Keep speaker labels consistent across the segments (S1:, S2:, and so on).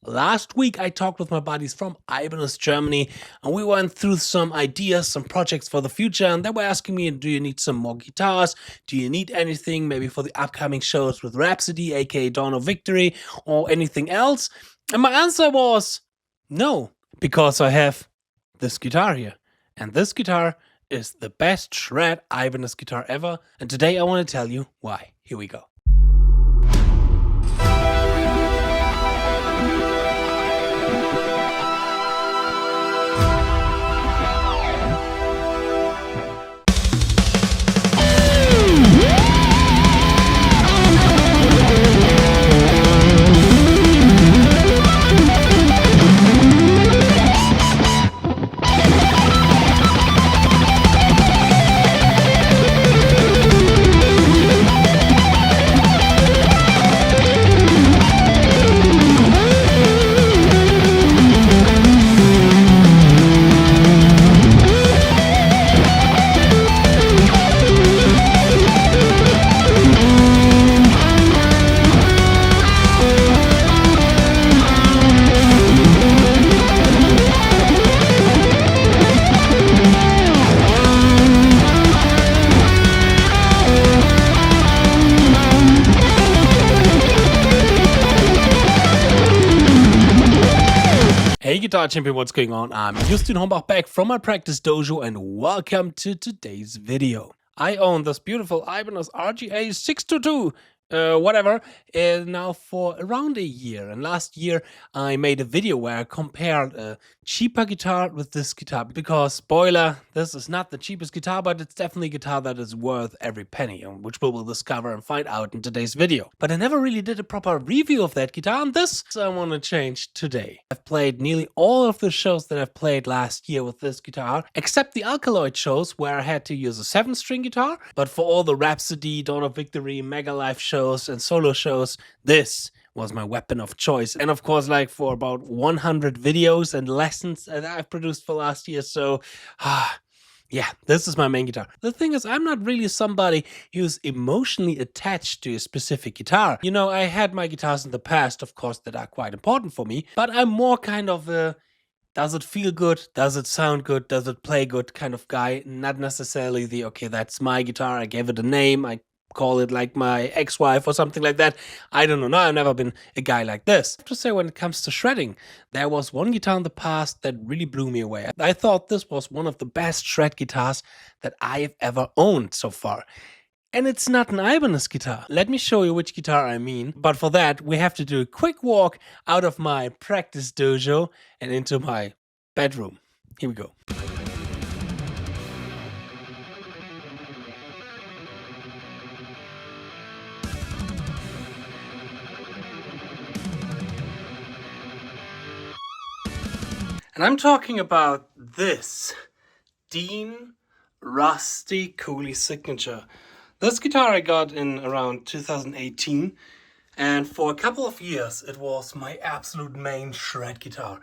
S1: Last week I talked with my buddies from Ibanez, Germany, and we went through some ideas, some projects for the future, and they were asking me, do you need some more guitars? Do you need anything maybe for the upcoming shows with Rhapsody, aka Dawn of Victory, or anything else? And my answer was no, because I have this guitar here. And this guitar is the best shred Ibanez guitar ever, and today I want to tell you why. Here we go. Hey Guitar Champion, what's going on? I'm 𝙎𝙤𝙢𝙚 back from my practice dojo and welcome to today's video. I own this beautiful Ibanez RGA 622 whatever now for around a year, and last year I made a video where I compared a cheaper guitar with this guitar, because spoiler, this is not the cheapest guitar, but it's definitely a guitar that is worth every penny, which we will discover and find out in today's video. But I never really did a proper review of that guitar, and this I want to change today. I've played nearly all of the shows that I've played last year with this guitar, except the Alkaloid shows where I had to use a 7-string guitar, but for all the Rhapsody, Dawn of Victory, Mega Live shows and solo shows, this was my weapon of choice. And of course, like for about 100 videos and lessons that I've produced for last year, so yeah, this is my main guitar. The thing is, I'm not really somebody who's emotionally attached to a specific guitar. You know, I had my guitars in the past, of course, that are quite important for me, but I'm more kind of a does it feel good, does it sound good, does it play good kind of guy, not necessarily the, okay, that's my guitar, I gave it a name, I call it like my ex-wife or something like that. I don't know. No, I've never been a guy like this. I have to say, when it comes to shredding, there was one guitar in the past that really blew me away. I thought this was one of the best shred guitars that I've ever owned so far. And it's not an Ibanez guitar. Let me show you which guitar I mean. But for that, we have to do a quick walk out of my practice dojo and into my bedroom. Here we go. And I'm talking about this DEAN Rusty Coolie Signature. This guitar I got in around 2018, and for a couple of years it was my absolute main shred guitar.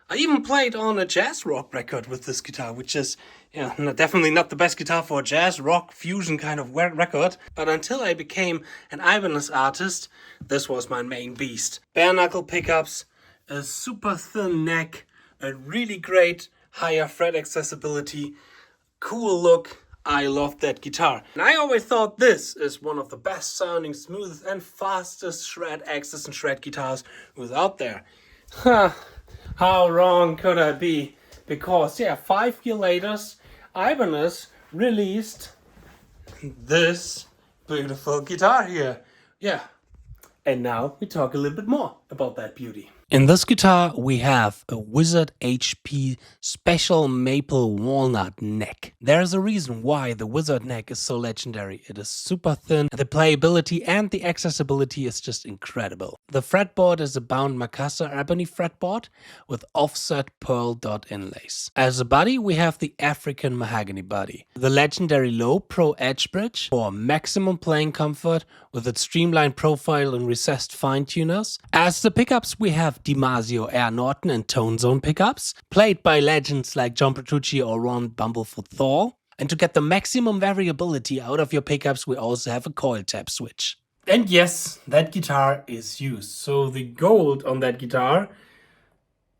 S1: I even played on a jazz rock record with this guitar, which is definitely not the best guitar for a jazz rock fusion kind of record, but until I became an Ibanez artist, this was my main beast. Bare knuckle pickups, a super thin neck, a really great higher fret accessibility, cool look. I love that guitar. And I always thought this is one of the best sounding, smoothest and fastest shred access and shred guitars who's out there. How wrong could I be? Because yeah, 5 years later, Ibanez released this beautiful guitar here. Yeah. And now we talk a little bit more about that beauty. In this guitar, we have a Wizard HP special maple walnut neck. There's a reason why the Wizard neck is so legendary. It is super thin, the playability and the accessibility is just incredible. The fretboard is a bound Makassar ebony fretboard with offset pearl dot inlays. As a body, we have the African mahogany body. The legendary low pro edge bridge for maximum playing comfort with its streamlined profile and recessed fine tuners. As the pickups, we have DiMarzio Air Norton and Tone Zone pickups, played by legends like John Petrucci or Ron Bumblefoot Thor. And to get the maximum variability out of your pickups, we also have a coil tap switch. And yes, that guitar is used. So the gold on that guitar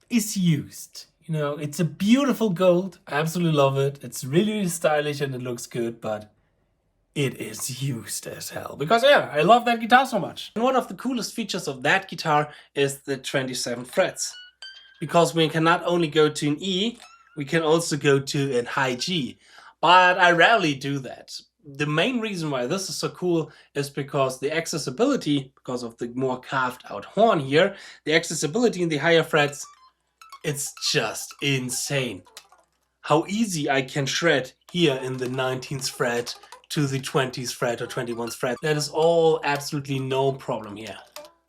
S1: is used. You know, it's a beautiful gold. I absolutely love it. It's really, really stylish and it looks good, but it is used as hell. Because yeah, I love that guitar so much. And one of the coolest features of that guitar is the 27 frets. Because we can not only go to an E, we can also go to a high G. But I rarely do that. The main reason why this is so cool is because the accessibility, because of the more carved out horn here, the accessibility in the higher frets, it's just insane. How easy I can shred here in the 19th fret to the 20th fret or 21st fret. That is all absolutely no problem here.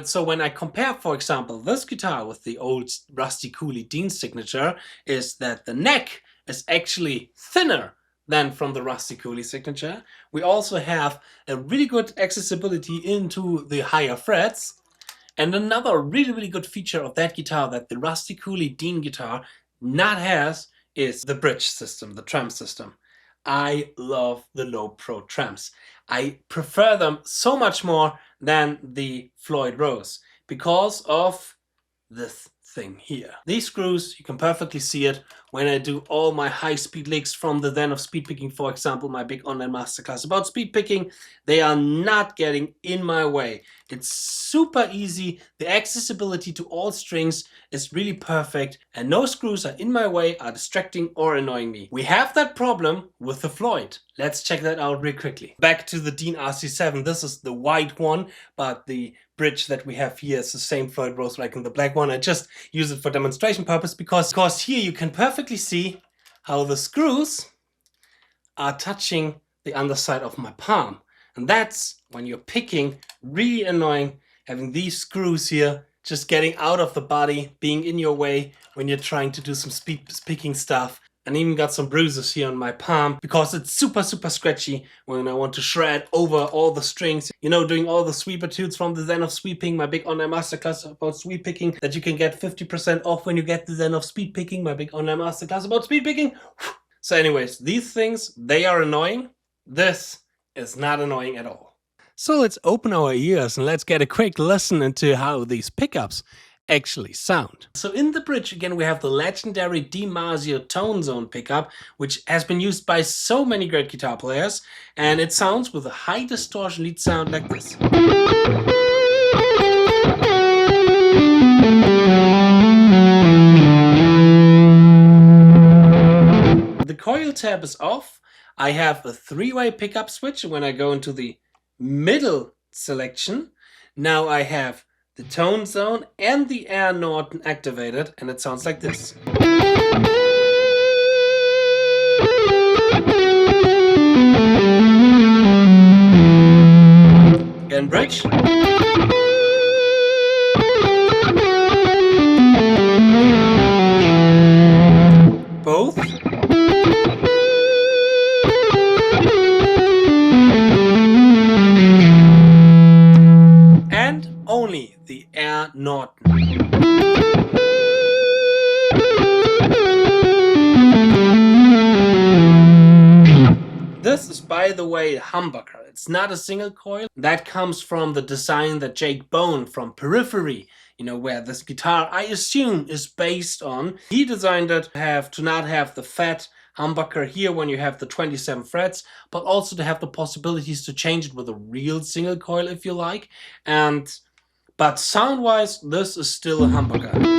S1: So when I compare, for example, this guitar with the old Rusty Cooley DEAN signature, is that the neck is actually thinner than from the Rusty Cooley signature. We also have a really good accessibility into the higher frets. And another really, really good feature of that guitar that the Rusty Cooley DEAN guitar not has is the bridge system, the tram system. I love the Low Pro trams. I prefer them so much more than the Floyd Rose because of this thing here. These screws, you can perfectly see it when I do all my high speed licks from the ZEN of Speedpicking, for example, my big online masterclass about speed picking. They are not getting in my way. It's super easy. The accessibility to all strings is really perfect and no screws are in my way, are distracting or annoying me. We have that problem with the Floyd. Let's check that out real quickly. Back to the DEAN RC7. This is the white one, but the bridge that we have here is the same Floyd Rose like in the black one. I just use it for demonstration purpose because here you can perfectly see how the screws are touching the underside of my palm. And that's when you're picking, really annoying, having these screws here just getting out of the body, being in your way when you're trying to do some speed picking stuff. And even got some bruises here on my palm because it's super, super scratchy when I want to shred over all the strings. You know, doing all the sweep etudes from the ZEN of Sweeping, my big online masterclass about sweep picking, that you can get 50% off when you get the ZEN of Speedpicking, my big online masterclass about speed picking. So anyways, these things, they are annoying. This is not annoying at all. So let's open our ears and let's get a quick listen into how these pickups actually sound. So in the bridge again we have the legendary DiMarzio tone zone pickup, which has been used by so many great guitar players, and it sounds with a high distortion lead sound like this. The coil tab is off. I have a three-way pickup switch when I go into the middle selection. Now I have the tone zone and the Air Norton activated, and it sounds like this. Again, bridge. Both. And only the Air Norton. This is, by the way, a humbucker. It's not a single coil. That comes from the design that Jake Bone from Periphery, you know, where this guitar, I assume, is based on. He designed it to not have the fat humbucker here when you have the 27 frets, but also to have the possibilities to change it with a real single coil if you like. But sound-wise, this is still a humbucker.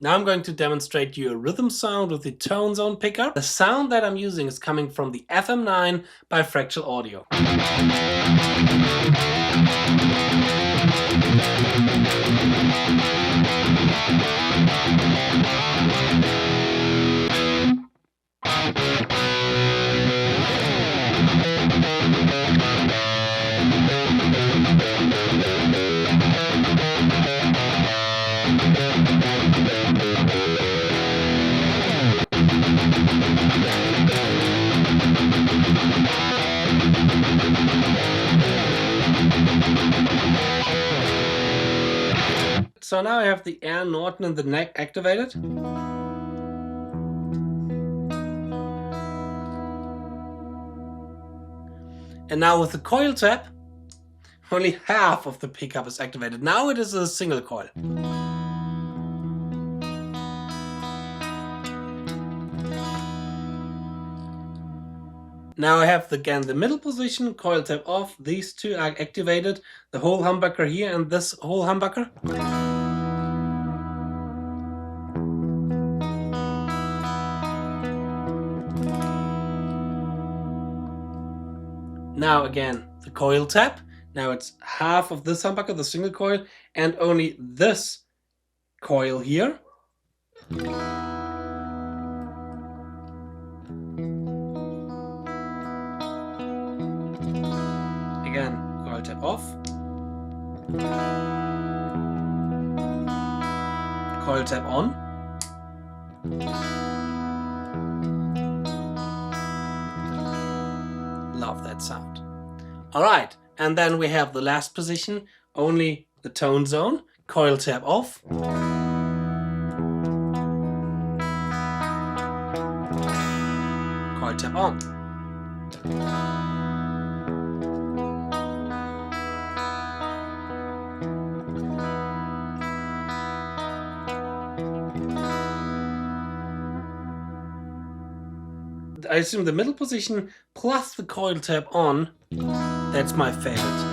S1: Now I'm going to demonstrate you a rhythm sound with the tone zone pickup. The sound that I'm using is coming from the FM9 by Fractal Audio. So now I have the 𝙤𝙤𝙤𝙀 in the neck activated. And now with the coil tap, only half of the pickup is activated. Now it is a single coil. Now I have again the middle position, coil tap off, these two are activated, the whole humbucker here and this whole humbucker. Now again, the coil tap. Now it's half of this humbucker, the single coil, and only this coil here. Again, coil tap off. Coil tap on. Love that sound. Alright, and then we have the last position, only the tone zone. Coil tap off. Coil tap on. I assume the middle position plus the coil tap on, that's my favorite.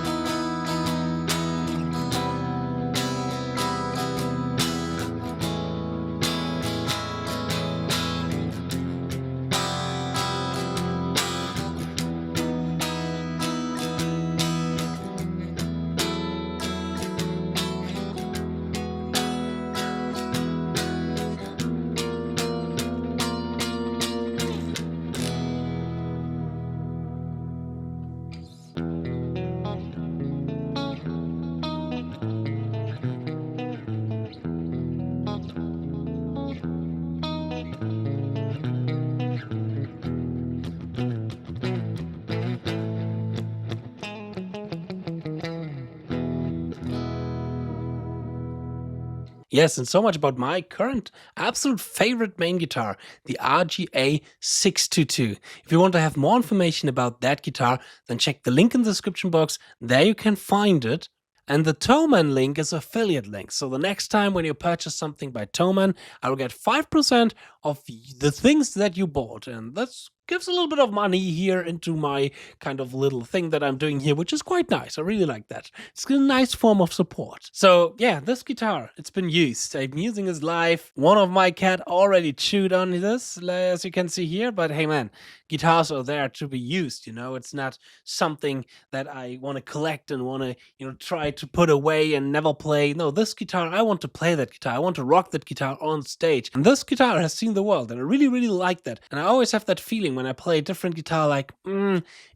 S1: Yes, and so much about my current absolute favorite main guitar, the RGA622. If you want to have more information about that guitar, then check the link in the description box. There you can find it. And the Ďoman link is affiliate link. So the next time when you purchase something by Ďoman, I will get 5% of the things that you bought. And that gives a little bit of money here into my kind of little thing that I'm doing here, which is quite nice. I really like that. It's a nice form of support. So yeah, this guitar, it's been used. I'm using this live. One of my cat already chewed on this, as you can see here. But hey man, guitars are there to be used, you know. It's not something that I want to collect and want to, you know, try to put away and never play. No, this guitar, I want to play that guitar. I want to rock that guitar on stage. And this guitar has seen the world, and I really, really like that. And I always have that feeling when I play a different guitar, like,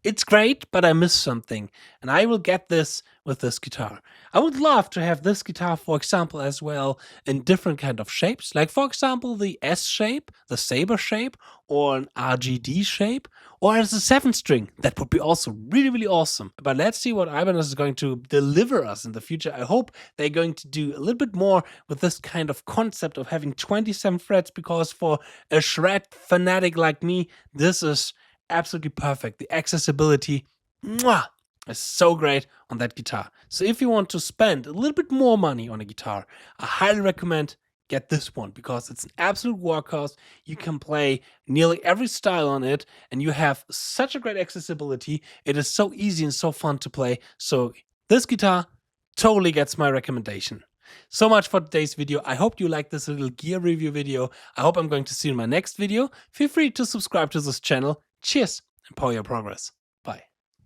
S1: it's great, but I miss something. And I will get this with this guitar. I would love to have this guitar, for example, as well in different kind of shapes, like for example the S shape, the saber shape, or an RGD shape, or as a 7-string. That would be also really, really awesome. But let's see what Ibanez is going to deliver us in the future. I hope they're going to do a little bit more with this kind of concept of having 27 frets, because for a shred fanatic like me, this is absolutely perfect. The accessibility, mwah, is so great on that guitar. So if you want to spend a little bit more money on a guitar, I highly recommend get this one, because it's an absolute workhorse. You can play nearly every style on it, and you have such a great accessibility. It is so easy and so fun to play. So this guitar totally gets my recommendation. So much for today's video. I hope you liked this little gear review video. I hope I'm going to see you in my next video. Feel free to subscribe to this channel. Cheers and power your progress.